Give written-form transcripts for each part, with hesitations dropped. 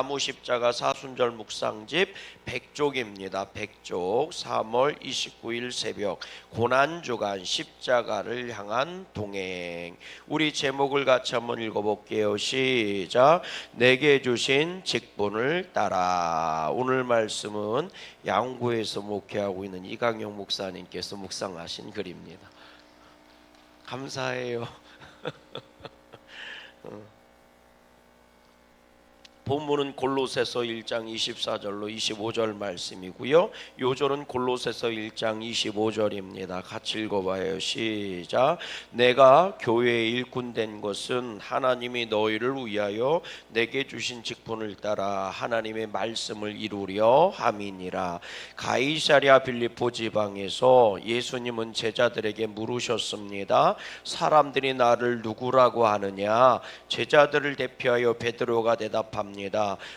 나무 십자가 사순절 묵상집 100쪽입니다. 100쪽 3월 29일 새벽 고난주간 십자가를 향한 동행. 우리 제목을 같이 한번 읽어볼게요. 시작. 내게 주신 직분을 따라. 오늘 말씀은 양구에서 목회하고 있는 이강영 목사님께서 묵상하신 글입니다. 감사해요. 본문은 골로새서 1장 24절로 25절 말씀이고요. 요절은 골로새서 1장 25절입니다. 같이 읽어봐요. 시작. 내가 교회의 일꾼 된 것은 하나님이 너희를 위하여 내게 주신 직분을 따라 하나님의 말씀을 이루려 함이니라. 가이사랴 빌립보 지방에서 예수님은 제자들에게 물으셨습니다. 사람들이 나를 누구라고 하느냐? 제자들을 대표하여 베드로가 대답합니다.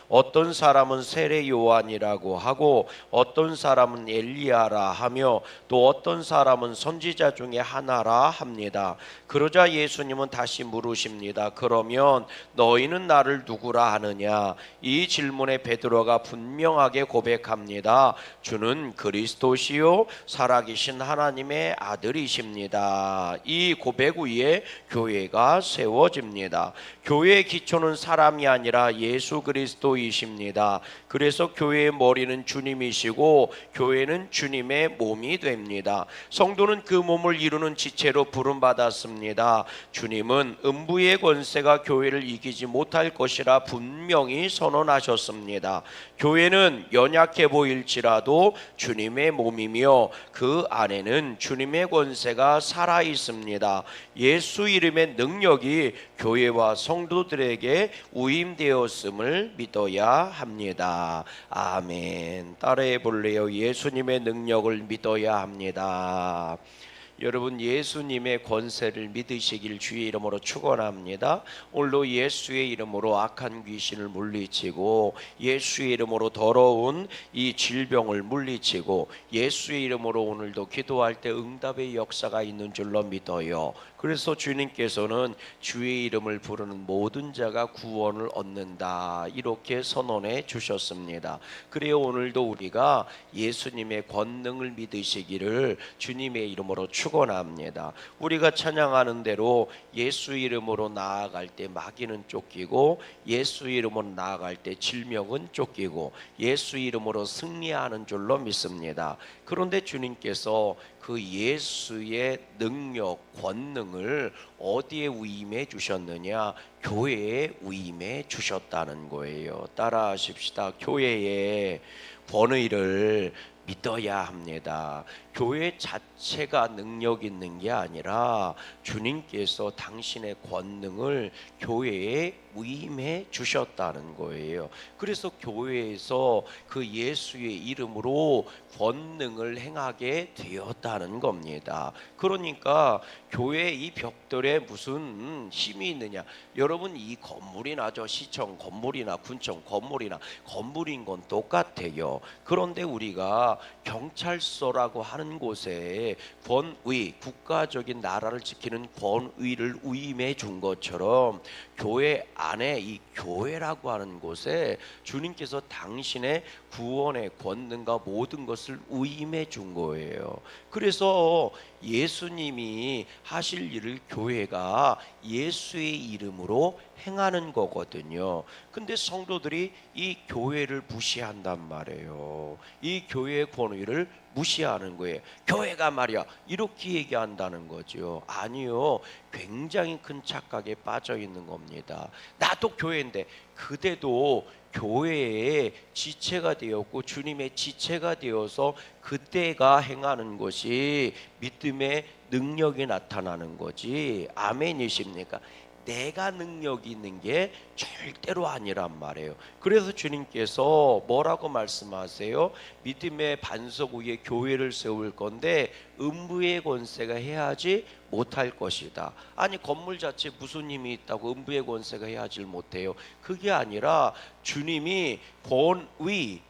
어떤 사람은 세례 요한이라고 하고 어떤 사람은 엘리야라 하며 또 어떤 사람은 선지자 중에 하나라 합니다. 그러자 예수님은 다시 물으십니다. 그러면 너희는 나를 누구라 하느냐? 이 질문에 베드로가 분명하게 고백합니다. 주는 그리스도시요 살아계신 하나님의 아들이십니다. 이 고백 위에 교회가 세워집니다. 교회의 기초는 사람이 아니라 예수 그리스도이십니다. 그래서 교회의 머리는 주님이시고 교회는 주님의 몸이 됩니다. 성도는 그 몸을 이루는 지체로 부름받았습니다. 주님은 음부의 권세가 교회를 이기지 못할 것이라 분명히 선언하셨습니다. 교회는 연약해 보일지라도 주님의 몸이며 그 안에는 주님의 권세가 살아 있습니다. 예수 이름의 능력이 교회와 성도들에게 위임되었음을 믿어야 합니다. 아멘. 따라해 볼래요? 예수님의 능력을 믿어야 합니다. 여러분, 예수님의 권세를 믿으시길 주의 이름으로 축원합니다. 오늘도 예수의 이름으로 악한 귀신을 물리치고 예수의 이름으로 더러운 이 질병을 물리치고 예수의 이름으로 오늘도 기도할 때 응답의 역사가 있는 줄로 믿어요. 그래서 주님께서는 주의 이름을 부르는 모든 자가 구원을 얻는다 이렇게 선언해 주셨습니다. 그래요, 오늘도 우리가 예수님의 권능을 믿으시기를 주님의 이름으로 축원합니다. 우리가 찬양하는 대로 예수 이름으로 나아갈 때 마귀는 쫓기고 예수 이름으로 나아갈 때 질병은 쫓기고 예수 이름으로 승리하는 줄로 믿습니다. 그런데 주님께서 그 예수의 능력, 권능을 어디에 위임해 주셨느냐? 교회에 위임해 주셨다는 거예요. 따라하십시다. 교회의 권위를 믿어야 합니다. 교회 자체가 능력 있는 게 아니라 주님께서 당신의 권능을 교회에 위임해 주셨다는 거예요. 그래서 교회에서 그 예수의 이름으로 권능을 행하게 되었다는 겁니다. 그러니까 교회 이 벽돌에 무슨 힘이 있느냐? 여러분, 이 건물이나 저 시청 건물이나 군청 건물이나 건물인 건 똑같아요. 그런데 우리가 경찰서라고 하는 곳에 권위, 국가적인 나라를 지키는 권위를 위임해 준 것처럼 교회 안에 이 교회라고 하는 곳에 주님께서 당신의 구원의 권능과 모든 것을 위임해 준 거예요. 그래서 예수님이 하실 일을 교회가 예수의 이름으로 행하는 거거든요. 근데 성도들이 이 교회를 무시한단 말이에요. 이 교회의 권위를 무시하는 거예요. 교회가 말이야 이렇게 얘기한다는 거죠. 아니요, 굉장히 큰 착각에 빠져 있는 겁니다. 나도 교회인데 그대도 교회의 지체가 되었고 주님의 지체가 되어서 그때가 행하는 것이 믿음의 능력이 나타나는 거지. 아멘이십니까? 내가 능력이 있는 게 절대로 아니란 말이에요. 그래서 주님께서 뭐라고 말씀하세요? 믿음의 반석 위에 교회를 세울 건데 음부의 권세가 해하지 못할 것이다. 아니, 건물 자체에 무슨 힘이 있다고 음부의 권세가 해하지 못해요? 그게 아니라 주님이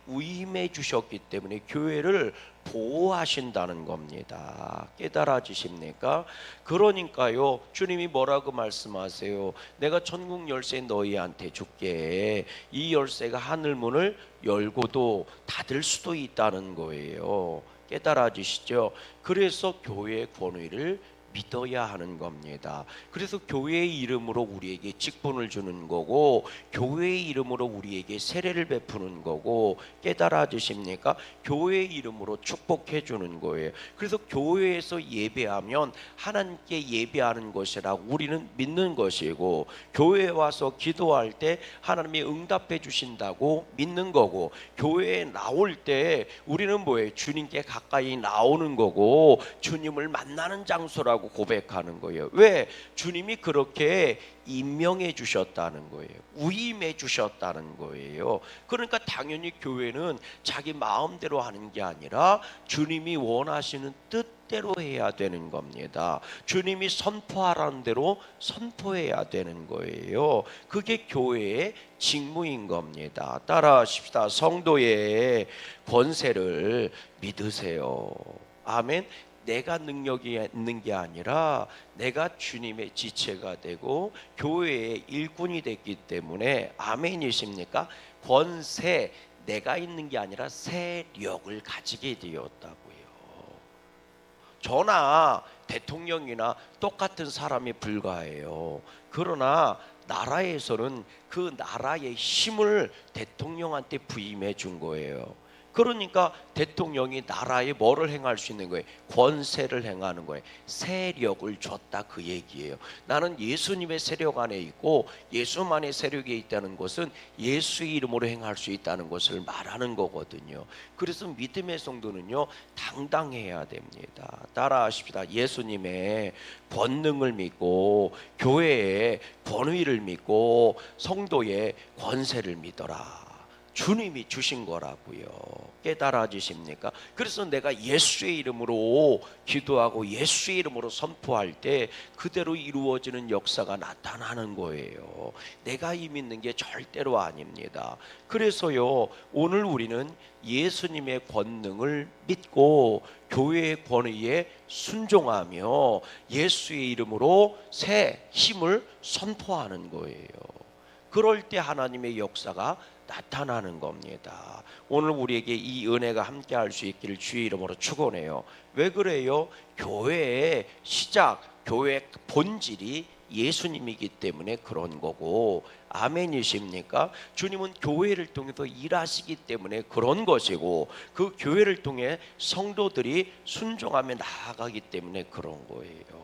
위임해 주셨기 때문에 교회를 보호하신다는 겁니다. 깨달아지십니까? 그러니까요, 주님이 뭐라고 말씀하세요? 내가 천국 열쇠 너희한테 줄게. 이 열쇠가 하늘 문을 열고도 닫을 수도 있다는 거예요. 깨달아지시죠? 그래서 교회의 권위를 믿어야 하는 겁니다. 그래서 교회의 이름으로 우리에게 직분을 주는 거고, 교회의 이름으로 우리에게 세례를 베푸는 거고, 깨달아지십니까? 교회의 이름으로 축복해 주는 거예요. 그래서 교회에서 예배하면 하나님께 예배하는 것이라 우리는 믿는 것이고, 교회에 와서 기도할 때 하나님이 응답해 주신다고 믿는 거고, 교회에 나올 때 우리는 뭐예요? 주님께 가까이 나오는 거고, 주님을 만나는 장소라고 고백하는 거예요. 왜? 주님이 그렇게 임명해 주셨다는 거예요. 위임해 주셨다는 거예요. 그러니까 당연히 교회는 자기 마음대로 하는 게 아니라 주님이 원하시는 뜻대로 해야 되는 겁니다. 주님이 선포하라는 대로 선포해야 되는 거예요. 그게 교회의 직무인 겁니다. 따라하십시다. 성도의 권세를 믿으세요. 아멘. 내가 능력이 있는 게 아니라 내가 주님의 지체가 되고 교회의 일꾼이 됐기 때문에, 아멘이십니까? 권세, 내가 있는 게 아니라 세력을 가지게 되었다고요. 저나 대통령이나 똑같은 사람이 불과해요. 그러나 나라에서는 그 나라의 힘을 대통령한테 부임해 준 거예요. 그러니까 대통령이 나라에 뭐를 행할 수 있는 거예요? 권세를 행하는 거예요. 세력을 줬다, 그 얘기예요. 나는 예수님의 세력 안에 있고 예수만의 세력에 있다는 것은 예수의 이름으로 행할 수 있다는 것을 말하는 거거든요. 그래서 믿음의 성도는요, 당당해야 됩니다. 따라하십시다. 예수님의 권능을 믿고 교회의 권위를 믿고 성도의 권세를 믿어라. 주님이 주신 거라고요. 깨달아지십니까? 그래서 내가 예수의 이름으로 기도하고 예수의 이름으로 선포할 때 그대로 이루어지는 역사가 나타나는 거예요. 내가 힘 있는 게 절대로 아닙니다. 그래서요, 오늘 우리는 예수님의 권능을 믿고 교회의 권위에 순종하며 예수의 이름으로 새 힘을 선포하는 거예요. 그럴 때 하나님의 역사가 나타나는 겁니다. 오늘 우리에게 이 은혜가 함께 할 수 있기를 주의 이름으로 축원해요. 왜 그래요? 교회의 시작, 교회의 본질이 예수님이기 때문에 그런 거고, 아멘이십니까? 주님은 교회를 통해서 일하시기 때문에 그런 것이고, 그 교회를 통해 성도들이 순종하며 나아가기 때문에 그런 거예요.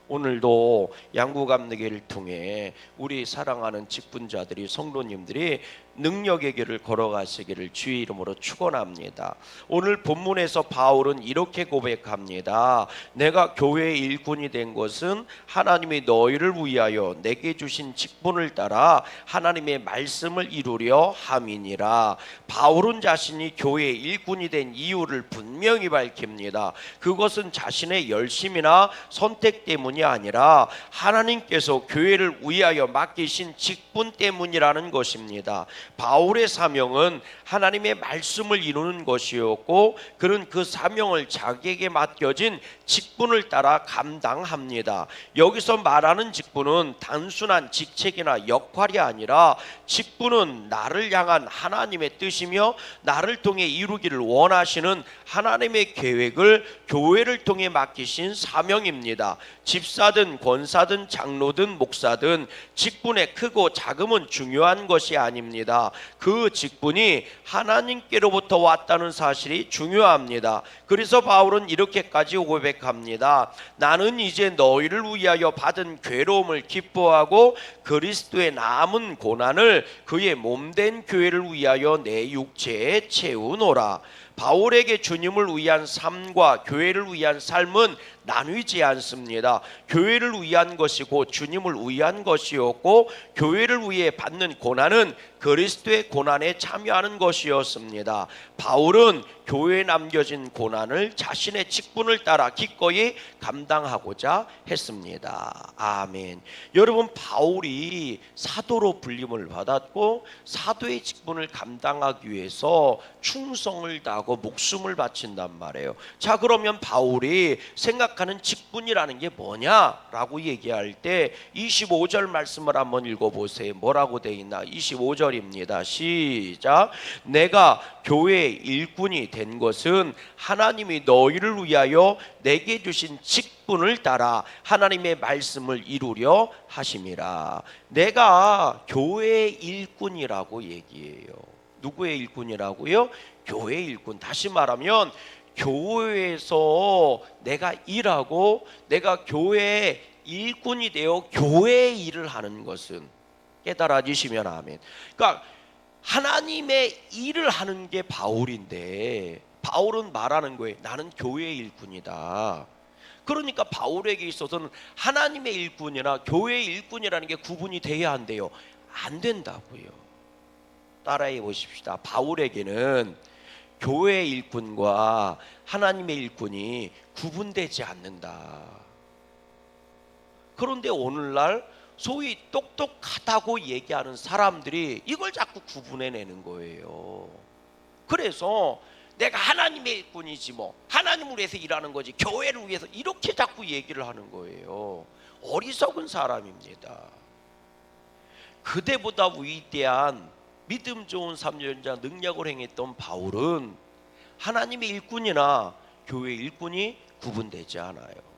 오늘도 양구감리교를 통해 우리 사랑하는 직분자들이, 성도님들이 능력의 길을 걸어가시기를 주의 이름으로 축원합니다. 오늘 본문에서 바울은 이렇게 고백합니다. 내가 교회의 일꾼이 된 것은 하나님이 너희를 위하여 내게 주신 직분을 따라 하나님의 말씀을 이루려 함이니라. 바울은 자신이 교회의 일꾼이 된 이유를 분명히 밝힙니다. 그것은 자신의 열심이나 선택 때문이 아니라 하나님께서 교회를 위하여 맡기신 직분 때문이라는 것입니다. 바울의 사명은 하나님의 말씀을 이루는 것이었고, 그는 그 사명을 자기에게 맡겨진 직분을 따라 감당합니다. 여기서 말하는 직분은 단순한 직책이나 역할이 아니라 직분은 나를 향한 하나님의 뜻이며 나를 통해 이루기를 원하시는 하나님의 계획을 교회를 통해 맡기신 사명입니다. 집사든 권사든 장로든 목사든 직분의 크고 작음은 중요한 것이 아닙니다. 그 직분이 하나님께로부터 왔다는 사실이 중요합니다. 그래서 바울은 이렇게까지 고백합니다. 나는 이제 너희를 위하여 받은 괴로움을 기뻐하고 그리스도의 남은 고난을 그의 몸된 교회를 위하여 내 육체에 채우노라. 바울에게 주님을 위한 삶과 교회를 위한 삶은 나뉘지 않습니다. 교회를 위한 것이고 주님을 위한 것이었고, 교회를 위해 받는 고난은 그리스도의 고난에 참여하는 것이었습니다. 바울은 교회에 남겨진 고난을 자신의 직분을 따라 기꺼이 감당하고자 했습니다. 아멘. 여러분, 바울이 사도로 불림을 받았고 사도의 직분을 감당하기 위해서 충성을 다하고 목숨을 바친단 말이에요. 자, 그러면 바울이 생각하는 직분이라는 게 뭐냐라고 얘기할 때 25절 말씀을 한번 읽어보세요. 뭐라고 돼 있나? 25절입니다. 시작. 내가 교회의 일꾼이 된 것은 하나님이 너희를 위하여 내게 주신 직분을 따라 하나님의 말씀을 이루려 하심이라. 내가 교회의 일꾼이라고 얘기해요. 누구의 일꾼이라고요? 교회의 일꾼. 다시 말하면 교회에서 내가 일하고 내가 교회의 일꾼이 되어 교회의 일을 하는 것은, 깨달아지시면 아멘. 그러니까 하나님의 일을 하는 게 바울인데, 바울은 말하는 거예요. 나는 교회의 일꾼이다. 그러니까 바울에게 있어서는 하나님의 일꾼이나 교회의 일꾼이라는 게 구분이 돼야 한대요. 안 된다고요. 따라해 보십시다. 바울에게는 교회의 일꾼과 하나님의 일꾼이 구분되지 않는다. 그런데 오늘날 소위 똑똑하다고 얘기하는 사람들이 이걸 자꾸 구분해내는 거예요. 그래서 내가 하나님의 일꾼이지 뭐, 하나님을 위해서 일하는 거지, 교회를 위해서, 이렇게 자꾸 얘기를 하는 거예요. 어리석은 사람입니다. 그대보다 위대한 믿음 좋은 삼년자 능력을 행했던 바울은 하나님의 일꾼이나 교회의 일꾼이 구분되지 않아요.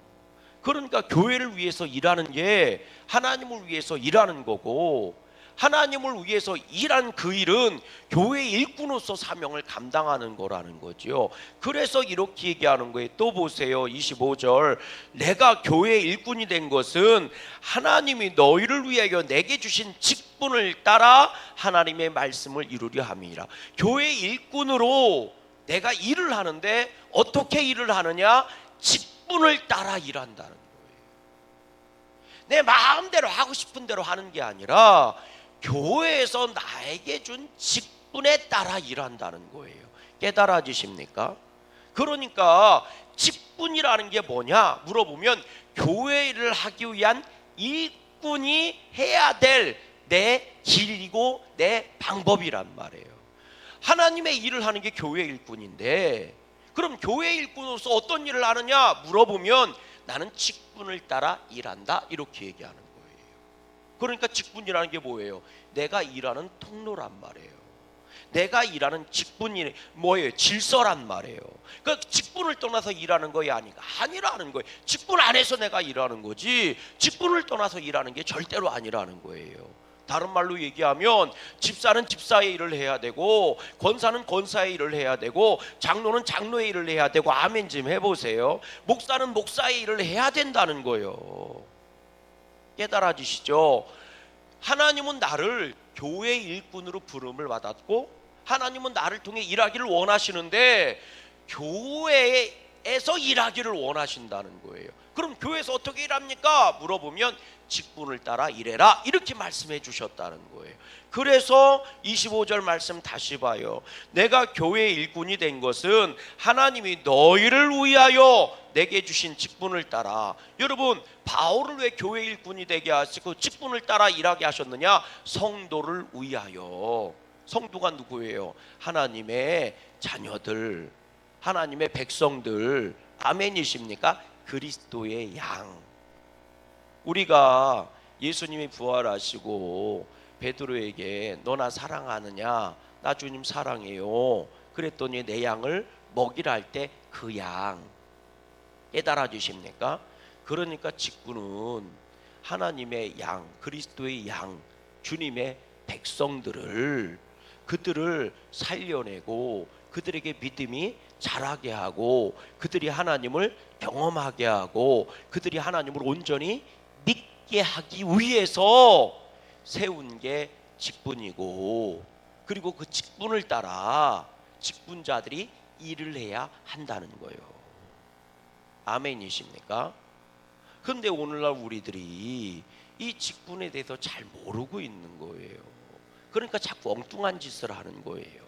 그러니까 교회를 위해서 일하는 게 하나님을 위해서 일하는 거고, 하나님을 위해서 일한 그 일은 교회의 일꾼으로서 사명을 감당하는 거라는 거죠. 그래서 이렇게 얘기하는 거예요. 또 보세요. 25절. 내가 교회의 일꾼이 된 것은 하나님이 너희를 위하여 내게 주신 직분을 따라 하나님의 말씀을 이루려 함이라. 교회의 일꾼으로 내가 일을 하는데 어떻게 일을 하느냐? 직분을 따라 일한다는 거예요. 내 마음대로 하고 싶은 대로 하는 게 아니라 교회에서 나에게 준 직분에 따라 일한다는 거예요. 깨달아지십니까? 그러니까 직분이라는 게 뭐냐 물어보면 교회를 하기 위한 일꾼이 해야 될 내 길이고 내 방법이란 말이에요. 하나님의 일을 하는 게 교회 일꾼인데, 그럼 교회 일꾼으로서 어떤 일을 하느냐 물어보면 나는 직분을 따라 일한다, 이렇게 얘기하는 거예요. 그러니까 직분이라는 게 뭐예요? 내가 일하는 통로란 말이에요. 내가 일하는 직분이 뭐예요? 질서란 말이에요. 그러니까 직분을 떠나서 일하는 거야 아니라는 거예요. 직분 안에서 내가 일하는 거지, 직분을 떠나서 일하는 게 절대로 아니라는 거예요. 다른 말로 얘기하면 집사는 집사의 일을 해야 되고, 권사는 권사의 일을 해야 되고, 장로는 장로의 일을 해야 되고, 아멘 좀 해보세요. 목사는 목사의 일을 해야 된다는 거예요. 깨달아지시죠? 하나님은 나를 교회 일꾼으로 부름을 받았고 하나님은 나를 통해 일하기를 원하시는데 교회에서 일하기를 원하신다는 거예요. 그럼 교회에서 어떻게 일합니까? 물어보면 직분을 따라 일해라, 이렇게 말씀해 주셨다는 거예요. 그래서 25절 말씀 다시 봐요. 내가 교회의 일꾼이 된 것은 하나님이 너희를 위하여 내게 주신 직분을 따라. 여러분, 바울을 왜 교회 일꾼이 되게 하시고 직분을 따라 일하게 하셨느냐? 성도를 위하여. 성도가 누구예요? 하나님의 자녀들, 하나님의 백성들. 아멘이십니까? 그리스도의 양. 우리가 예수님이 부활하시고 베드로에게 너 나 사랑하느냐? 나 주님 사랑해요. 그랬더니 내 양을 먹이라 할 때 그 양. 깨달아 주십니까? 그러니까 직분은 하나님의 양, 그리스도의 양, 주님의 백성들을, 그들을 살려내고 그들에게 믿음이 자라게 하고 그들이 하나님을 경험하게 하고 그들이 하나님을 온전히 믿게 하기 위해서 세운 게 직분이고, 그리고 그 직분을 따라 직분자들이 일을 해야 한다는 거예요. 아멘이십니까? 그런데 오늘날 우리들이 이 직분에 대해서 잘 모르고 있는 거예요. 그러니까 자꾸 엉뚱한 짓을 하는 거예요.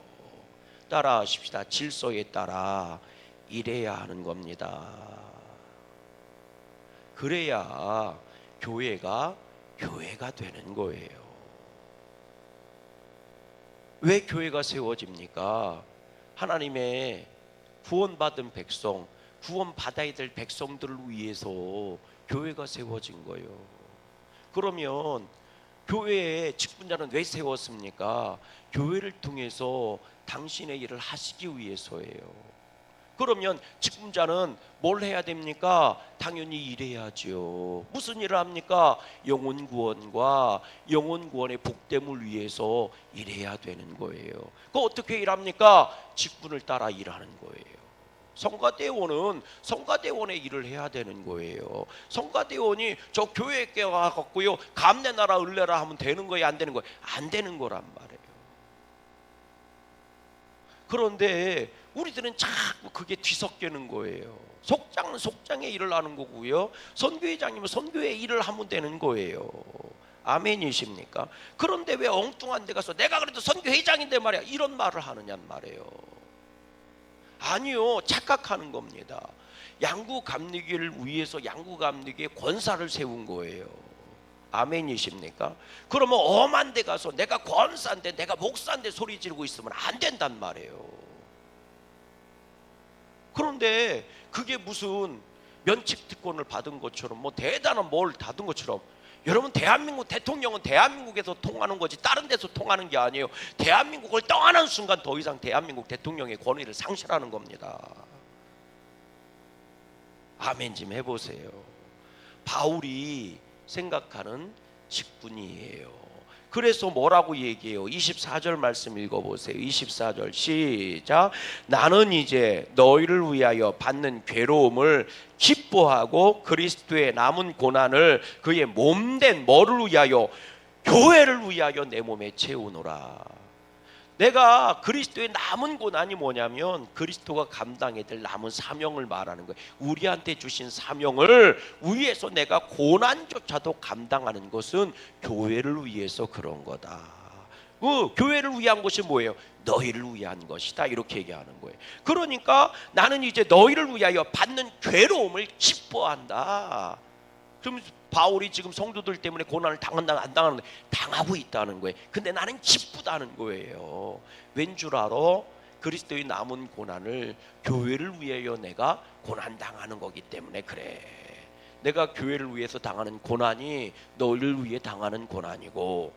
따라하십시다. 질서에 따라 일해야 하는 겁니다. 그래야 교회가 되는 거예요. 왜 교회가 세워집니까? 하나님의 구원받은 백성, 구원받아야 될 백성들을 위해서 교회가 세워진 거예요. 그러면 교회의 직분자는 왜 세웠습니까? 교회를 통해서 당신의 일을 하시기 위해서예요. 그러면 직분자는 뭘 해야 됩니까? 당연히 일해야죠. 무슨 일을 합니까? 영혼 구원과 영혼 구원의 복됨을 위해서 일해야 되는 거예요. 그 어떻게 일합니까? 직분을 따라 일하는 거예요. 성가대원은 성가대원의 일을 해야 되는 거예요. 성가대원이 저 교회에 가갖고요 감내나라 을내라 하면 되는 거예요, 안 되는 거예요? 안 되는 거란 말이에요. 그런데 우리들은 자꾸 그게 뒤섞이는 거예요. 속장은 속장의 일을 하는 거고요, 선교회장이면 선교의 일을 하면 되는 거예요. 아멘이십니까? 그런데 왜 엉뚱한 데 가서 내가 그래도 선교회장인데 말이야 이런 말을 하느냐 말이에요. 아니요, 착각하는 겁니다. 양구감리교를 위해서 양구감리교의 권사를 세운 거예요. 아멘이십니까? 그러면 엄한 데 가서 내가 권사인데 내가 목사인데 소리 지르고 있으면 안 된단 말이에요. 그런데 그게 무슨 면책 특권을 받은 것처럼 뭐 대단한 뭘 받은 것처럼, 여러분 대한민국 대통령은 대한민국에서 통하는 거지 다른 데서 통하는 게 아니에요. 대한민국을 떠나는 순간 더 이상 대한민국 대통령의 권위를 상실하는 겁니다. 아멘 좀 해보세요. 바울이 생각하는 직분이에요. 그래서 뭐라고 얘기해요? 24절 말씀 읽어보세요. 24절 시작. 나는 이제 너희를 위하여 받는 괴로움을 기뻐하고 그리스도의 남은 고난을 그의 몸된 뭐를 위하여? 교회를 위하여 내 몸에 채우노라. 내가 그리스도의 남은 고난이 뭐냐면 그리스도가 감당해야 될 남은 사명을 말하는 거예요. 우리한테 주신 사명을 위해서 내가 고난조차도 감당하는 것은 교회를 위해서 그런 거다. 교회를 위한 것이 뭐예요? 너희를 위한 것이다, 이렇게 얘기하는 거예요. 그러니까 나는 이제 너희를 위하여 받는 괴로움을 기뻐한다. 그럼 바울이 지금 성도들 때문에 고난을 당한다 안 당하는데 당하고 있다는 거예요. 근데 나는 기쁘다는 거예요. 왠 줄 알아? 그리스도의 남은 고난을 교회를 위하여 내가 고난 당하는 거기 때문에 그래. 내가 교회를 위해서 당하는 고난이 너희를 위해 당하는 고난이고,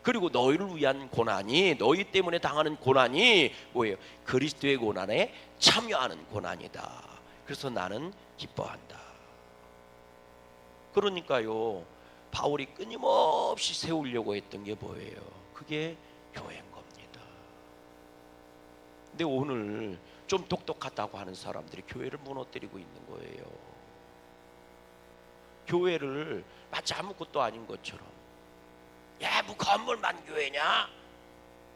그리고 너희를 위한 고난이, 너희 때문에 당하는 고난이 뭐예요? 그리스도의 고난에 참여하는 고난이다. 그래서 나는 기뻐한다. 그러니까요, 바울이 끊임없이 세우려고 했던 게 뭐예요? 그게 교회인 겁니다. 근데 오늘 좀 똑똑하다고 하는 사람들이 교회를 무너뜨리고 있는 거예요. 교회를 마치 아무것도 아닌 것처럼, 야, 뭐 건물만 교회냐?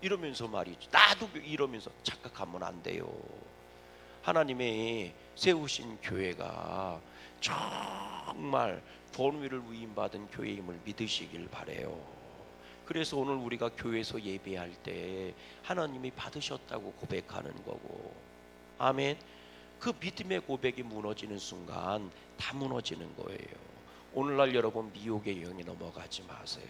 이러면서 말이죠. 나도 이러면서 착각하면 안 돼요. 하나님의 세우신 교회가 정말 권위를 위임받은 교회임을 믿으시길 바래요. 그래서 오늘 우리가 교회에서 예배할 때 하나님이 받으셨다고 고백하는 거고, 아멘. 그 믿음의 고백이 무너지는 순간 다 무너지는 거예요. 오늘날 여러분 미혹의 영에 넘어가지 마세요.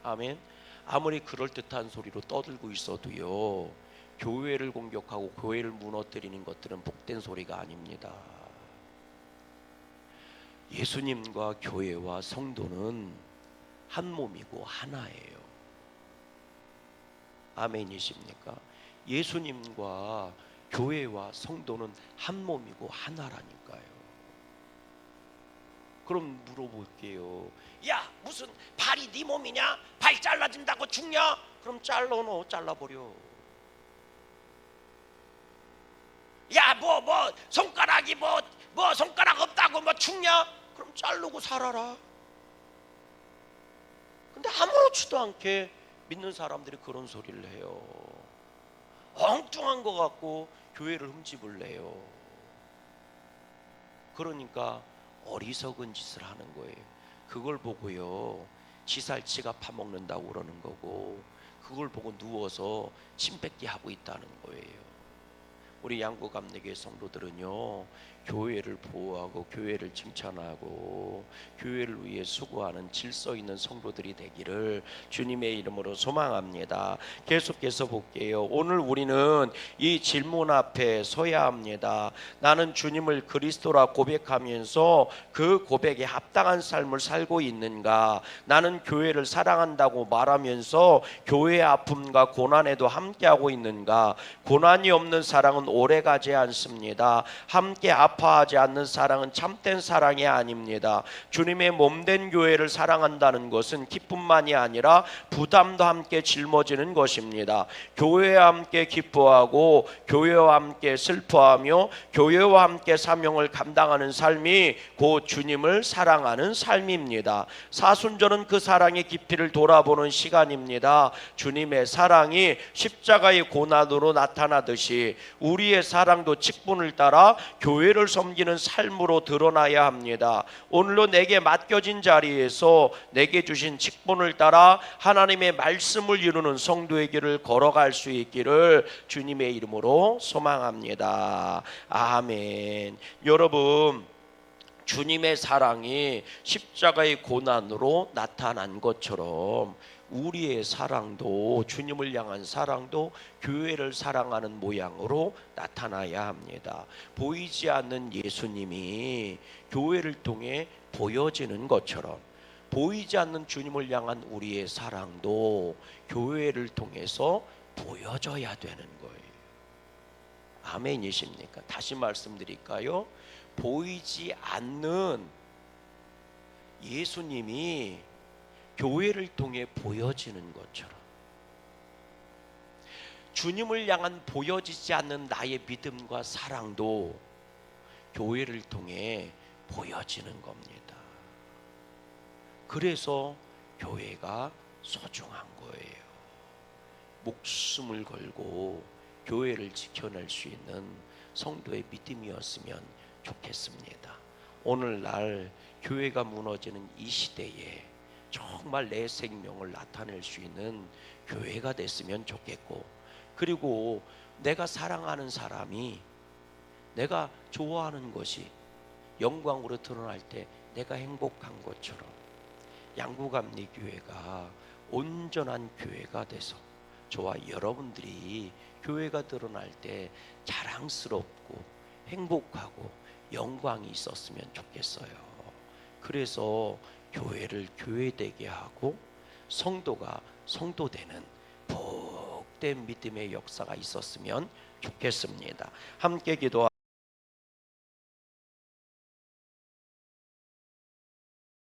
아멘. 아무리 그럴듯한 소리로 떠들고 있어도요, 교회를 공격하고 교회를 무너뜨리는 것들은 복된 소리가 아닙니다. 예수님과 교회와 성도는 한 몸이고 하나예요. 아멘이십니까? 예수님과 교회와 성도는 한 몸이고 하나라니까요. 그럼 물어볼게요. 야, 무슨 발이 네 몸이냐? 발 잘라진다고 죽냐? 그럼 잘라버려. 야, 뭐 손가락이 뭐 손가락 없다고 뭐 죽냐? 그럼 자르고 살아라. 근데 아무렇지도 않게 믿는 사람들이 그런 소리를 해요. 엉뚱한 것 같고 교회를 흠집을 내요. 그러니까 어리석은 짓을 하는 거예요. 그걸 보고요, 지살치가 파먹는다고 그러는 거고, 그걸 보고 누워서 침 뱉기 하고 있다는 거예요. 우리 양구감리교회 성도들은요, 교회를 보호하고 교회를 칭찬하고 교회를 위해 수고하는 질서 있는 성도들이 되기를 주님의 이름으로 소망합니다. 계속해서 볼게요. 오늘 우리는 이 질문 앞에 서야 합니다. 나는 주님을 그리스도라 고백하면서 그 고백에 합당한 삶을 살고 있는가? 나는 교회를 사랑한다고 말하면서 교회의 아픔과 고난에도 함께하고 있는가? 고난이 없는 사랑은 오래가지 않습니다. 함께 아파하지 않는 사랑은 참된 사랑이 아닙니다. 주님의 몸된 교회를 사랑한다는 것은 기쁨만이 아니라 부담도 함께 짊어지는 것입니다. 교회와 함께 기뻐하고 교회와 함께 슬퍼하며 교회와 함께 사명을 감당하는 삶이 곧 주님을 사랑하는 삶입니다. 사순절은 그 사랑의 깊이를 돌아보는 시간입니다. 주님의 사랑이 십자가의 고난으로 나타나듯이 우리의 사랑도 직분을 따라 교회를 섬기는 삶으로 드러나야 합니다. 오늘도 내게 맡겨진 자리에서 내게 주신 직분을 따라 하나님의 말씀을 이루는 성도의 길을 걸어갈 수 있기를 주님의 이름으로 소망합니다. 아멘. 여러분, 주님의 사랑이 십자가의 고난으로 나타난 것처럼 우리의 사랑도, 주님을 향한 사랑도 교회를 사랑하는 모양으로 나타나야 합니다. 보이지 않는 예수님이 교회를 통해 보여지는 것처럼 보이지 않는 주님을 향한 우리의 사랑도 교회를 통해서 보여져야 되는 거예요. 아멘이십니까? 다시 말씀드릴까요? 보이지 않는 예수님이 교회를 통해 보여지는 것처럼 주님을 향한 보여지지 않는 나의 믿음과 사랑도 교회를 통해 보여지는 겁니다. 그래서 교회가 소중한 거예요. 목숨을 걸고 교회를 지켜낼 수 있는 성도의 믿음이었으면 좋겠습니다. 오늘날 교회가 무너지는 이 시대에 정말 내 생명을 나타낼 수 있는 교회가 됐으면 좋겠고, 그리고 내가 사랑하는 사람이, 내가 좋아하는 것이 영광으로 드러날 때 내가 행복한 것처럼 양구감리교회가 온전한 교회가 돼서 저와 여러분들이 교회가 드러날 때 자랑스럽고 행복하고 영광이 있었으면 좋겠어요. 그래서 교회를 교회되게 하고 성도가 성도되는 복된 믿음의 역사가 있었으면 좋겠습니다. 함께 기도하